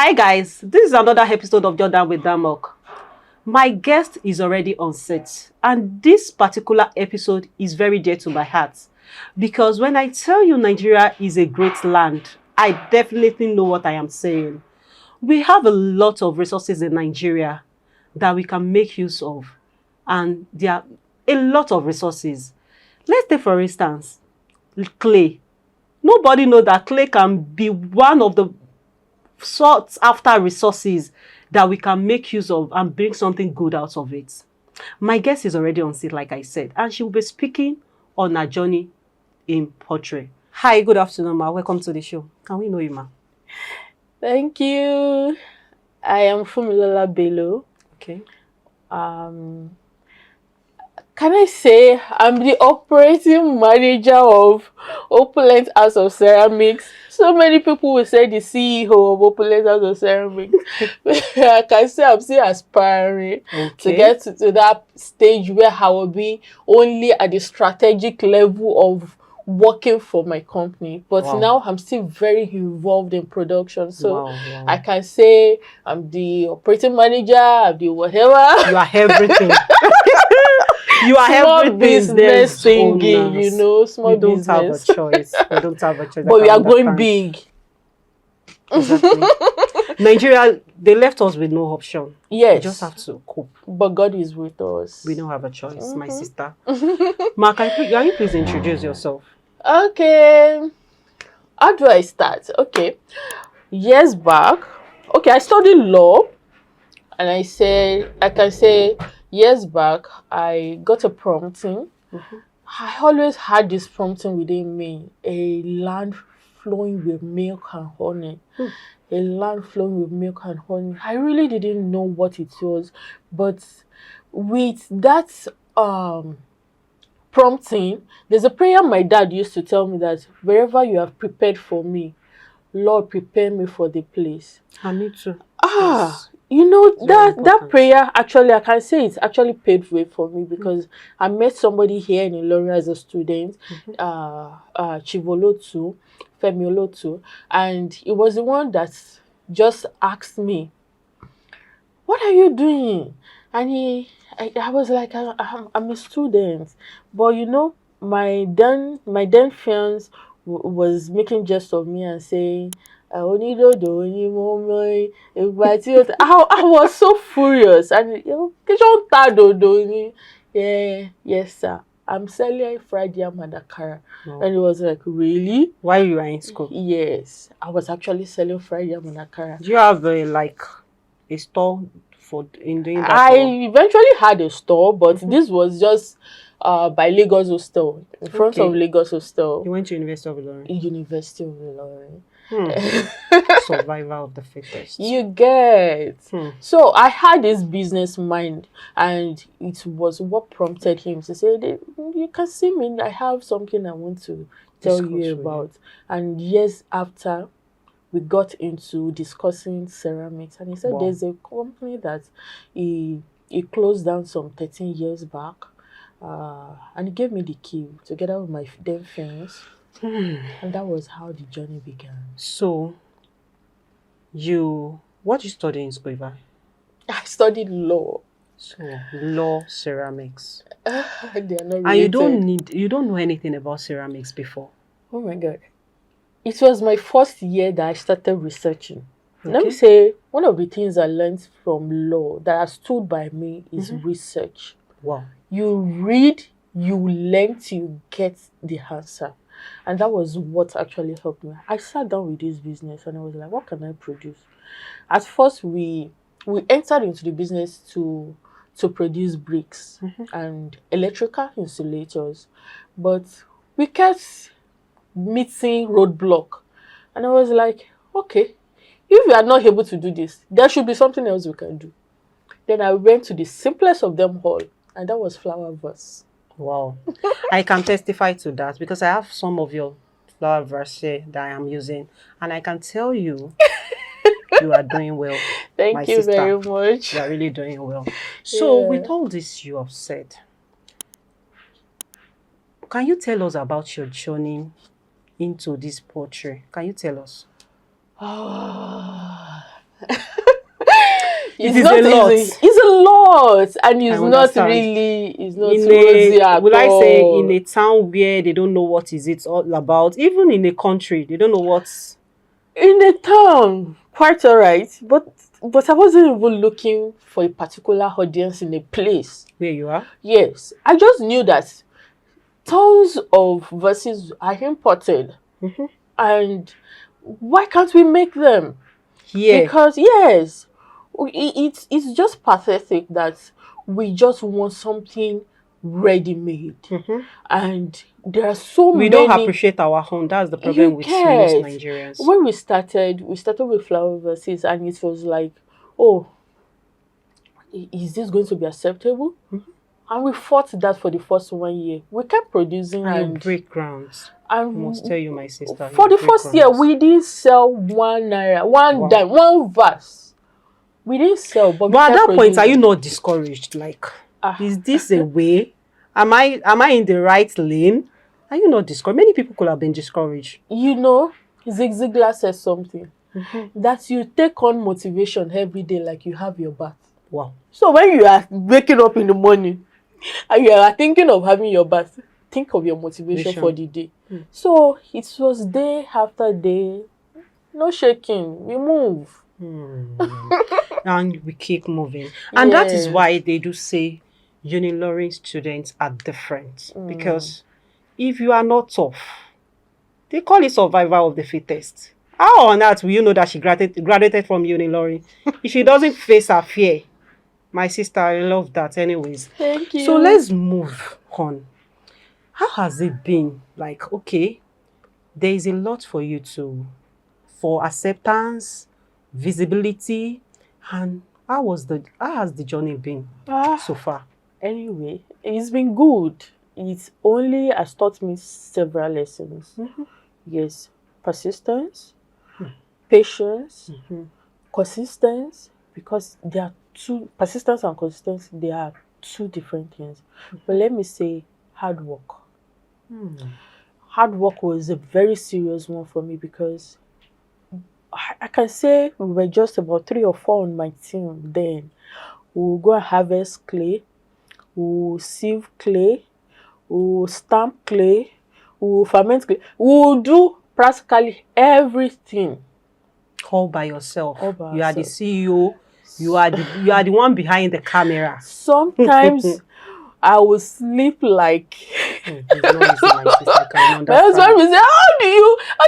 Hi guys, this is another episode of Jordan with Damok. My guest is already on set, and this particular episode is very dear to my heart because when I tell you Nigeria is a great land, I definitely know what I am saying. We have a lot of resources in Nigeria that we can make use of, and there are a lot of resources. Let's take for instance, clay. Nobody knows that clay can be one of the sought after resources that we can make use of and bring something good out of it. My guest is already on set, like I said, and she will be speaking on her journey in pottery. Hi, good afternoon, ma. Welcome to the show. Can we know you, ma? Thank you. I am Fumilola Bello. Okay. Can I say I'm the operating manager of Opulent House of Ceramics? So many people will say the CEO of Opulent House of Ceramics. I can say I'm still aspiring to get to that stage where I will be only at the strategic level of working for my company. But now I'm still very involved in production. So I can say I'm the operating manager, I'm the whatever. You are everything. You are small business singing, you know, small business. We don't have a choice. We don't have a choice. But we are going big. Exactly. Nigeria, they left us with no option. Yes. We just have to cope. But God is with us. We don't have a choice, my sister. Ma, can you please introduce yourself? Okay. How do I start? Okay. Years back, I studied law. And I can say, years back, I got a prompting. I always had this prompting within me, a land flowing with milk and honey. A land flowing with milk and honey. I really didn't know what it was, but with that prompting, there's a prayer my dad used to tell me that wherever you have prepared for me, Lord, prepare me for the place. And me too. Yes. You know, that prayer, actually, I can say it's actually paved way for me because I met somebody here in Ilorin as a student, Chivolotu, Femi Olotu, and it was the one that just asked me, what are you doing? And I was like, I'm a student. But, you know, my then fiance was making jest of me and saying, I was so furious. And yes, sir. I'm selling fried yam and akara. And it was like, really? While you were in school? Yes. I was actually selling fried yam and akara. Do you have a store in doing that? I eventually had a store, but this was just by Lagos Hostel, in front of Lagos Hostel. You went to University of Ilorin? University of Ilorin. Survival of the fittest. You get. So I had this business mind, and it was what prompted him to say, you can see me, I have something I want to tell you about. And years after, we got into discussing ceramics, and he said there's a company that he closed down some 13 years back, and he gave me the key together with my then friends. And that was how the journey began. So, what did you study in school, Eva? I studied law. So, law, ceramics. They are not related. And you don't know anything about ceramics before? Oh my God. It was my first year that I started researching. Let me say, one of the things I learned from law that has stood by me is research. Wow. You read, you learn till you get the answer. And that was what actually helped me. I sat down with this business and I was like, what can I produce? At first, we entered into the business to produce bricks and electrical insulators. But we kept meeting roadblock. And I was like, okay, if we are not able to do this, there should be something else we can do. Then I went to the simplest of them all, and that was flower vase. Wow. I can testify to that because I have some of your flower vase that I am using, and I can tell you, you are doing well. Thank you very much. You are really doing well. So with all this you have said, can you tell us about your journey into this pottery? Can you tell us? It's is not a lot. easy. It's a lot, and I it's not understand. really. It's not In rosy a, at will I say, in all. a town where they don't know what is it all about, even in a country, they don't know what's In the town, quite alright, but I wasn't even looking for a particular audience in a place. where you are. Yes, I just knew that tons of verses are imported, Mhm. and why can't we make them? Here. Because yes, it's just pathetic that we just want something ready made, Mhm. and there are so We don't many. appreciate our own. That's the You problem with most get Nigerians. when we started with flower verses, and it was like, oh, is this going to be acceptable? Mhm. And we fought that for the first 1 year. We kept producing, And you break grounds. I must tell you, my sister, for you the break first year, grounds. we didn't sell 1 naira, one Wow. dime, one verse. We didn't sell, but we But at kept that point, are you producing. not discouraged? Like, Ah, is this a way? Am I in the right lane? Are you not discouraged? Many people could have been discouraged. you know, Zig Ziglar says something Mhm. that you take on motivation every day like you have your bath. Wow. So when you are waking up in the morning and you are thinking of having your bath, think of your motivation for the day. Mm. So it was day after day, no shaking, we move. And we keep moving. And that is Yes. why they do say Uniloring students are different. Because if you are not tough, they call it survival of the fittest. How on earth will you know that she graduated from Uniloring if she doesn't face her fear? My sister, I love that anyways. Thank So you. let's move on. How has it been? Like, okay, there is a lot for acceptance, visibility, and how has the journey been so far? Anyway, it's been good. It only has taught me several lessons. Mhm. Yes, persistence, patience, Mhm. consistency, because they are two persistence and consistency, they are two different things. But let me say hard work. Hard work was a very serious one for me because I can say we were just about 3 or 4 on my team then. We'll go and harvest clay, we'll sieve clay, we'll stamp clay, we'll ferment clay, we'll do practically everything All by yourself. all by You are the ourselves. CEO. You are the one behind the camera. Sometimes I will sleep like It's not easy, my sister. I can my husband understand. will say, how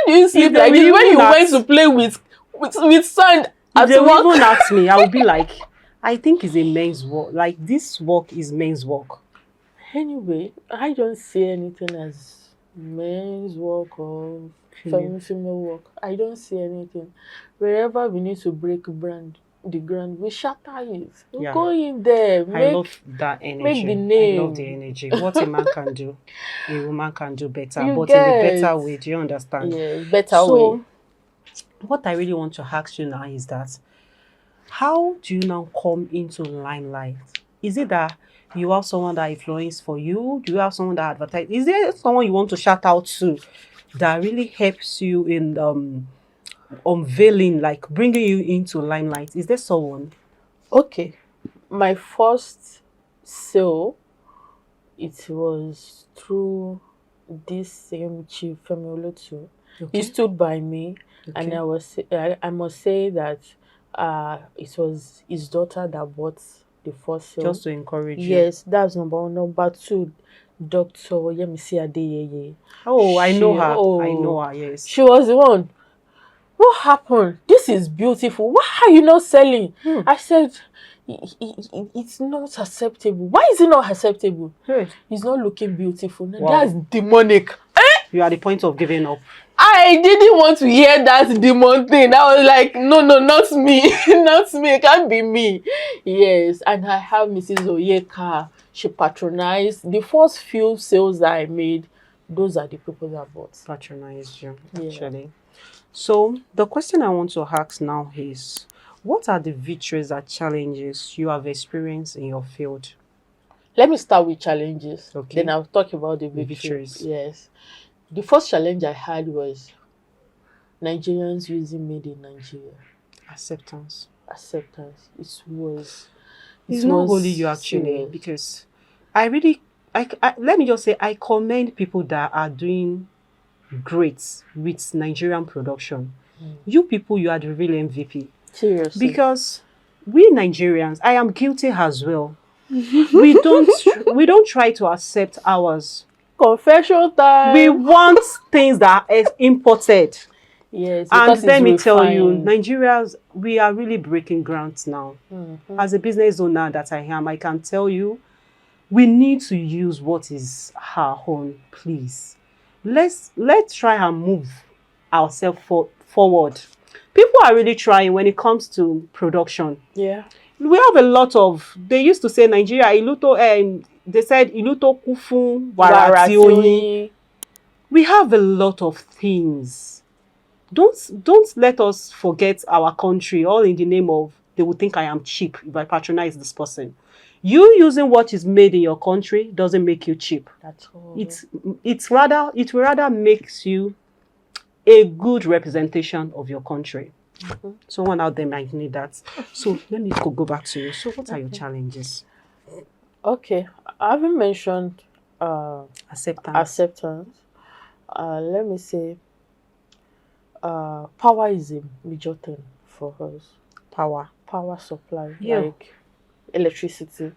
do you sleep they like will this when even you went ask- to play with sand If at they will work? even ask me, I will be like, I think it's a men's work. Like, this work is men's work. Anyway, I don't see anything as men's work or female work. I don't see anything. Wherever we need to break the ground, we shatter it. We go in there, I love that energy. make the I love name. the energy. What a man can do, a woman can do better, You but in a get better way. Do you understand? yeah, better So, way. what I really want to ask you now is that how do you now come into limelight? Is it that you have someone that influenced for you? Do you have someone that advertise? Is there someone you want to shout out to that really helps you in unveiling, like bringing you into limelight? Is there someone? Okay. My first sale, it was through this same chief Femiolotu. He Okay. stood by me, and Okay. I must say that it was his daughter that bought the first sale. Just to encourage you. Yes, that's number one. Number two, Dr. Yemisi Adeyeye. Oh, I know her. I Oh, know her, yes. she was the one. What happened? This is beautiful. Why are you not selling? I said, it's not acceptable. Why is it not acceptable? Good. It's not looking beautiful. Now, Wow. that's demonic. You are at the point of giving up. I didn't want to hear that demon thing. I was like, no, not me. Not me. It can't be me. Yes. And I have Mrs. Oyeka. She patronized. The first few sales that I made, those are the people that bought. Patronized you, Yeah. actually. So, the question I want to ask now is, what are the victories and challenges you have experienced in your field? Let me start with challenges. Okay. Then I'll talk about the victories. Yes. The first challenge I had was Nigerians using made in Nigeria. Acceptance. Acceptance. It was. It's not only you actually, serious. because I really, let me just say, I commend people that are doing great with Nigerian production. You people, you are the real MVP. Seriously. Because we Nigerians, I am guilty as well. we don't try to accept ours. Confession time. We want things that are imported. Yes, And because let it's me tell you, refined. Nigerians, we are really breaking ground now. As a business owner that I am, I can tell you, we need to use what is our own, please. Let's try and move ourselves forward. People are really trying when it comes to production. Yeah. We have a lot of, they used to say Nigeria, Iluto, they said Iluto Kufun, Warati Oyin. We have a lot of things. Don't let us forget our country, all in the name of they will think I am cheap if I patronize this person. You using what is made in your country doesn't make you cheap. That's all. It will rather makes you a good representation of your country. Someone out there might need that. So let me go back to you. So what are your challenges? Okay, I haven't mentioned Acceptance. Let me say power is a major thing for us. Power supply, Yeah. like electricity.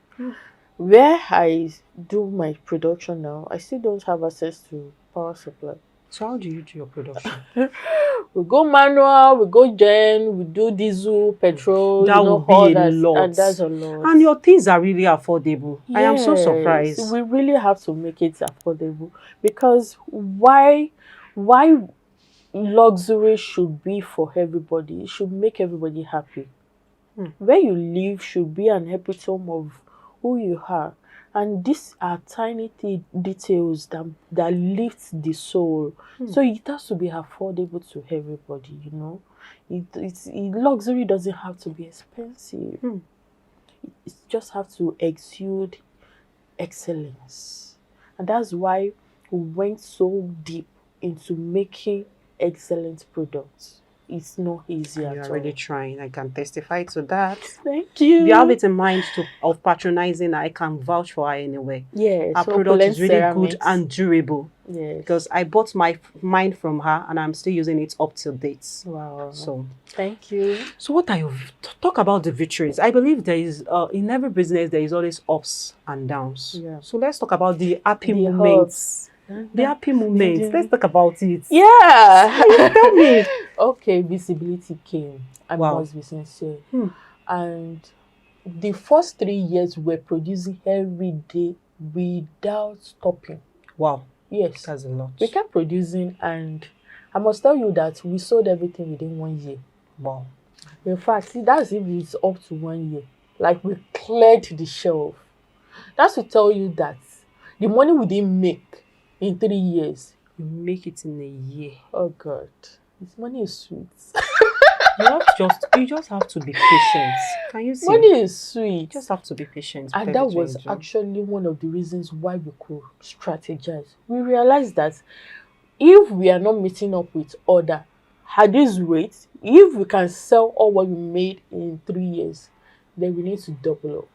Where I do my production now, I still don't have access to power supply. So how do you do your production? We go manual, we go gen, we do diesel, petrol, That you know, would be all a that, lot. and that's a lot. And your things are really affordable. I am so surprised. We really have to make it affordable, because why luxury should be for everybody. It should make everybody happy. Where you live should be an epitome of who you are. And these are tiny details that lift the soul. So it has to be affordable to everybody, you know. Luxury doesn't have to be expensive. It just have to exude excellence. And that's why we went so deep into making excellent products. It's not easy at all. You're really trying. I can testify to that. Thank you. If you have it in mind of patronizing, I can vouch for her anyway. Yes, Her product is really ceramics. good and durable. Yes. Because I bought mine from her and I'm still using it up till date. Wow. So thank you. So what are your talk about the victories? I believe there is in every business there is always ups and downs. Yeah. So let's talk about the happy moments. The happy moments. Let's talk about it. Yeah. Tell me. Okay, visibility came. I must be sincere. And the first 3 years we're producing every day without stopping. Wow. Yes. That's a lot. We kept producing, and I must tell you that we sold everything within 1 year. Wow. In fact, see, that's if it's up to 1 year. Like, we cleared the shelf. That's to tell you that the money we didn't make in 3 years, you make it in a year. Oh God, this money is sweet. You just have to be patient. Can you see? Money is sweet. You just have to be patient. And that was actually one of the reasons why we could strategize. We realized that if we are not meeting up with order at this rate, if we can sell all what we made in 3 years, then we need to double up.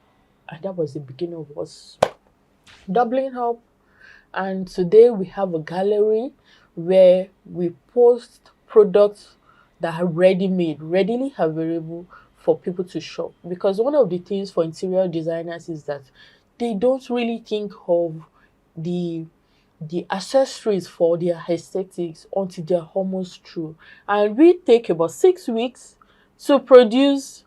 And that was the beginning of us doubling up. And today we have a gallery where we post products that are ready-made, readily available for people to shop. Because one of the things for interior designers is that they don't really think of the accessories for their aesthetics until they're almost through. And we take about 6 weeks to produce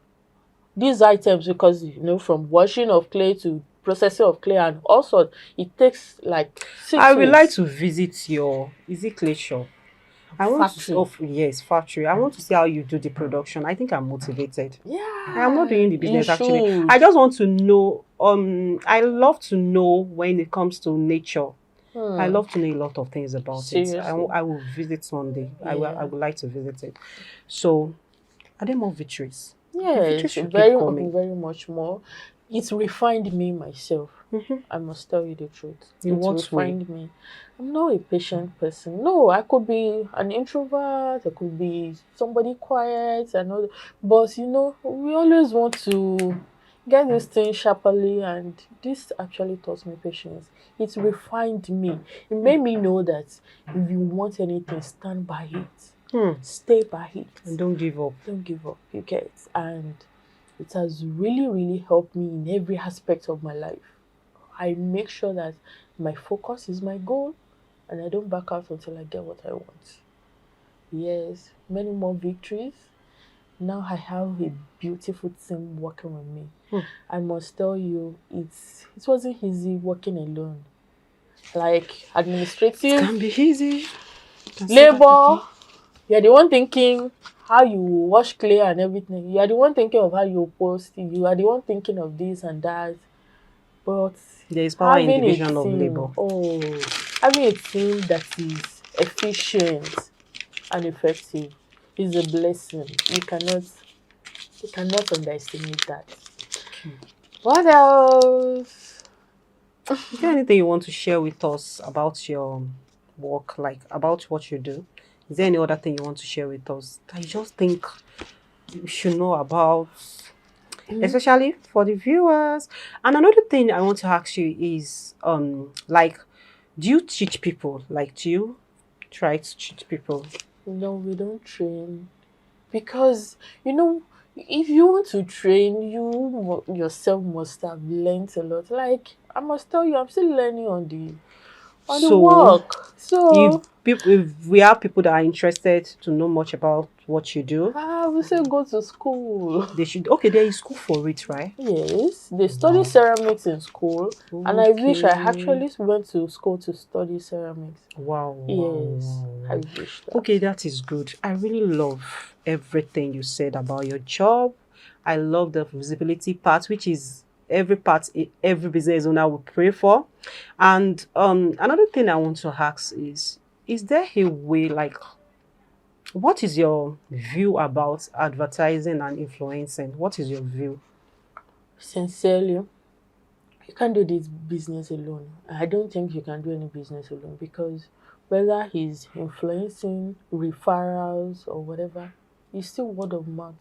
these items, because, you know, from washing of clay to processing of clay and also it takes like 6 weeks. I would like to visit your clay shop. Factory. Yes, factory. I want to see how you do the production. I think I'm motivated. Yeah. I'm not doing the business actually. should. I just want to know. I love to know when it comes to nature. I love to know a lot of things about Seriously? it. I will visit one day. Yeah. I would like to visit it. So, are there more victories? Yes, Victories should keep very coming. much more. It's refined me myself. I must tell you the truth. In It what way? refined me. I'm not a patient person. No, I could be an introvert. I could be somebody quiet and all. But we always want to get this thing sharply, and this actually taught me patience. It refined me. It made me know that if you want anything, stand by it. Stay by it. And don't give up. Don't give up. You get it. And it has really, really helped me in every aspect of my life. I make sure that my focus is my goal and I don't back out until I get what I want. Yes, many more victories. Now I have a beautiful team working with me. I must tell you, it wasn't easy working alone. Like administrative, Can be easy. labor, you're the one thinking how you wash clay and everything. You are the one thinking of how you post. You are the one thinking of this and that. But there is power in having a division of team, labor. having a team that is efficient and effective is a blessing. You cannot underestimate that. What else? Is there anything you want to share with us about your work, like about what you do? Is there any other thing you want to share with us that you just think you should know about, especially for the viewers? And another thing I want to ask you is, like, do you teach people? Like, do you try to teach people? No, we don't train because if you want to train, you yourself must have learned a lot. Like I must tell you, I'm still learning on the work. So if we have people that are interested to know much about what you do, we say go to school. they should. Okay, there is school for it, right? Yes, they study ceramics in school, and I wish I actually went to school to study ceramics. Wow. Yes, I wish that. Okay, that is good. I really love everything you said about your job. I love the visibility part, which is every part every business owner will pray for. And another thing I want to ask is there a way, like, what is your view about advertising and influencing? What is your view? Sincerely, you can't do this business alone. I don't think you can do any business alone because whether he's influencing referrals or whatever, it's still word of mouth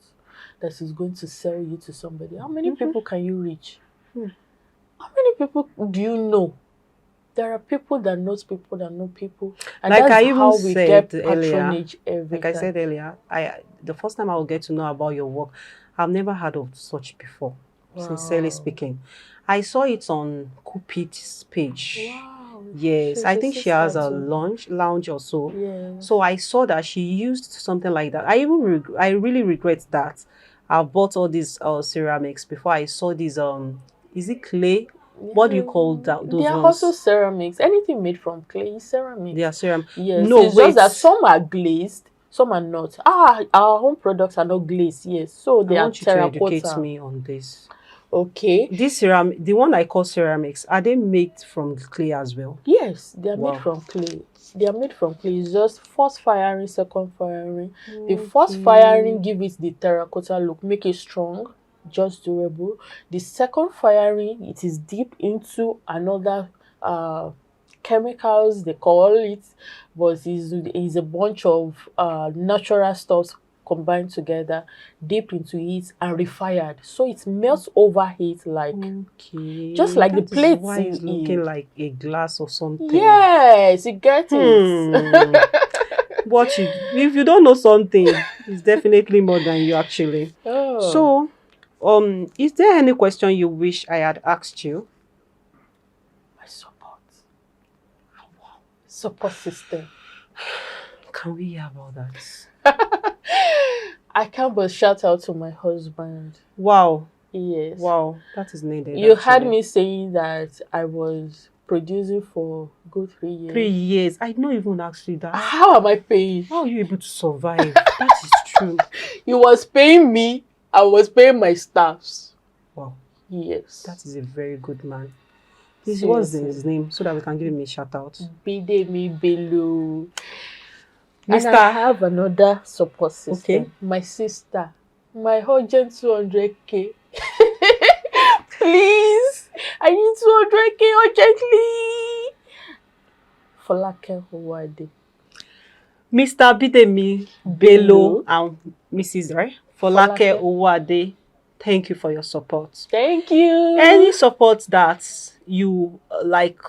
that is going to sell you to somebody. How many people can you reach? How many people do you know? There are people that knows people that know people, and Like that's I even how we get said earlier, patronage every like I time. said earlier, the first time I will get to know about your work, I've never heard of such before. Wow. Sincerely speaking, I saw it on Cupid's page. Wow. Yes, She's I a think she sister has a too. lounge or so. Yes. So I saw that she used something like that. I really regret that I bought all these ceramics before I saw these is it clay? What do you call that? Those They are ones? also ceramics. Anything made from clay is ceramics. They are ceramic. Yes. No, It's wait. just that some are glazed, some are not. Our home products are not glazed. Yes. So they I are want you to educate terracotta. me on this. Okay. This ceramic, the one I call ceramics, are they made from clay as well? Yes, they are Wow. made from clay. They are made from clay. It's just first firing, second firing. The first firing give it the terracotta look, make it strong, just durable. The second firing, it is deep into another chemicals they call it, but is a bunch of natural stuffs combined together, deep into it and refired. So it melts over it like just like the plate. Why it's looking like a glass or something. Yes, you get it. But if you don't know something, it's definitely more than you actually. Oh. So, is there any question you wish I had asked you? My support. Wow. Support system. Can we hear about that? I can't but shout out to my husband. Wow. Yes. Wow, that is needed. You heard me saying that I was producing for good 3 years. 3 years. I don't even ask you that. How am I paying? How are you able to survive? That is true. He was paying me. I was paying my staffs. Wow. Yes. That is a very good man. What's his name so that we can give him a shout out? Bidemi Bello. Mr. And I have another support system. Okay. My sister. My urgent 200K. Please. I need 200K urgently. Folake Owade. Mr. Bidemi Bello and Mrs. Right? Folake Folake. Owade, thank you for your support. Thank you. Any support that you like,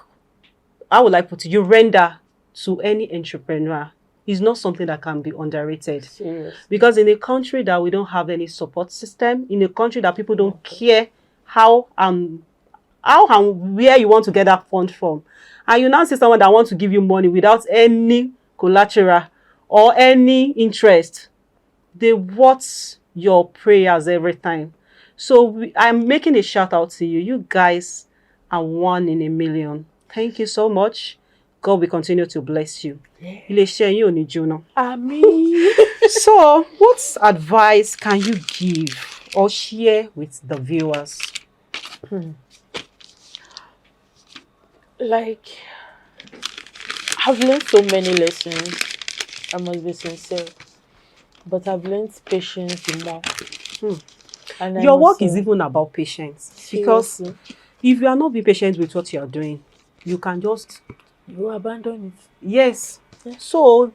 I would like put it, you render to any entrepreneur is not something that can be underrated. Seriously. Because in a country that we don't have any support system, in a country that people don't care how and where you want to get that fund from, and you now see someone that wants to give you money without any collateral or any interest, they watch your prayers every time. So I'm making a shout out to you. You guys are 1 in a million. Thank you so much. God will continue to bless you. Ilé-iṣẹ́ yín ò ní jóná. Àmín. So, what advice can you give or share with the viewers? Like, I've learned so many lessons. I must be sincere. But I've learned patience the more. And Your work is even about patience. Because seriously, if you are not being patient with what you are doing, you can just... you abandon it. Yes. So,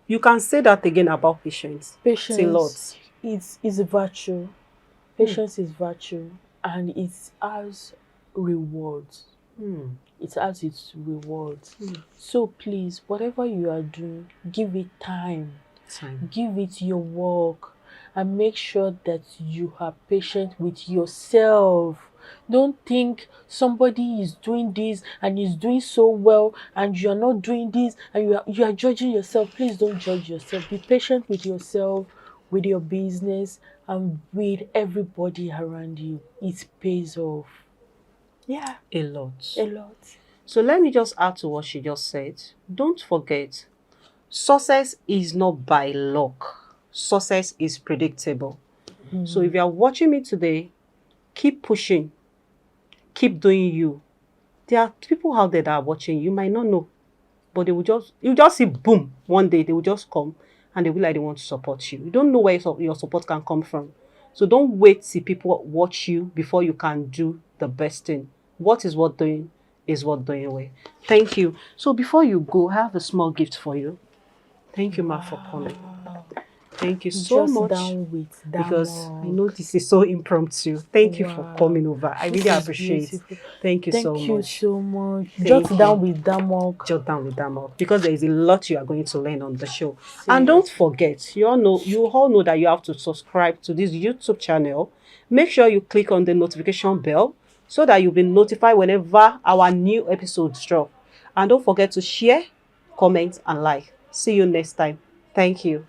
you can say that again about patience. It's a lot. It's a virtue. Patience is virtue. And it has rewards. It has its rewards. So please, whatever you are doing, give it time. Give it your work. And make sure that you are patient with yourself. Don't think somebody is doing this and is doing so well and you are not doing this and you are judging yourself. Please don't judge yourself. Be patient with yourself, with your business, and with everybody around you. It pays off. Yeah. A lot. A lot. So let me just add to what she just said. Don't forget, success is not by luck. Success is predictable. So if you are watching me today, keep pushing. Keep doing you. There are people out there that are watching. You might not know. But they will you just see boom. One day they will just come and they will like they want to support you. You don't know where your support can come from. So don't wait till people watch you before you can do the best thing. What is worth doing is worth doing away. Thank you. So before you go, I have a small gift for you. Thank you, Ma, for coming. Thank you so much. Down with that because I know this is so impromptu. Thank you for coming over. I really appreciate it. Thank you so much. Thank you so much. Jot down with Damok. Jot down with Damok. Because there is a lot you are going to learn on the show. And don't forget, you all know that you have to subscribe to this YouTube channel. Make sure you click on the notification bell so that you'll be notified whenever our new episodes drop. And don't forget to share, comment, and like. See you next time. Thank you.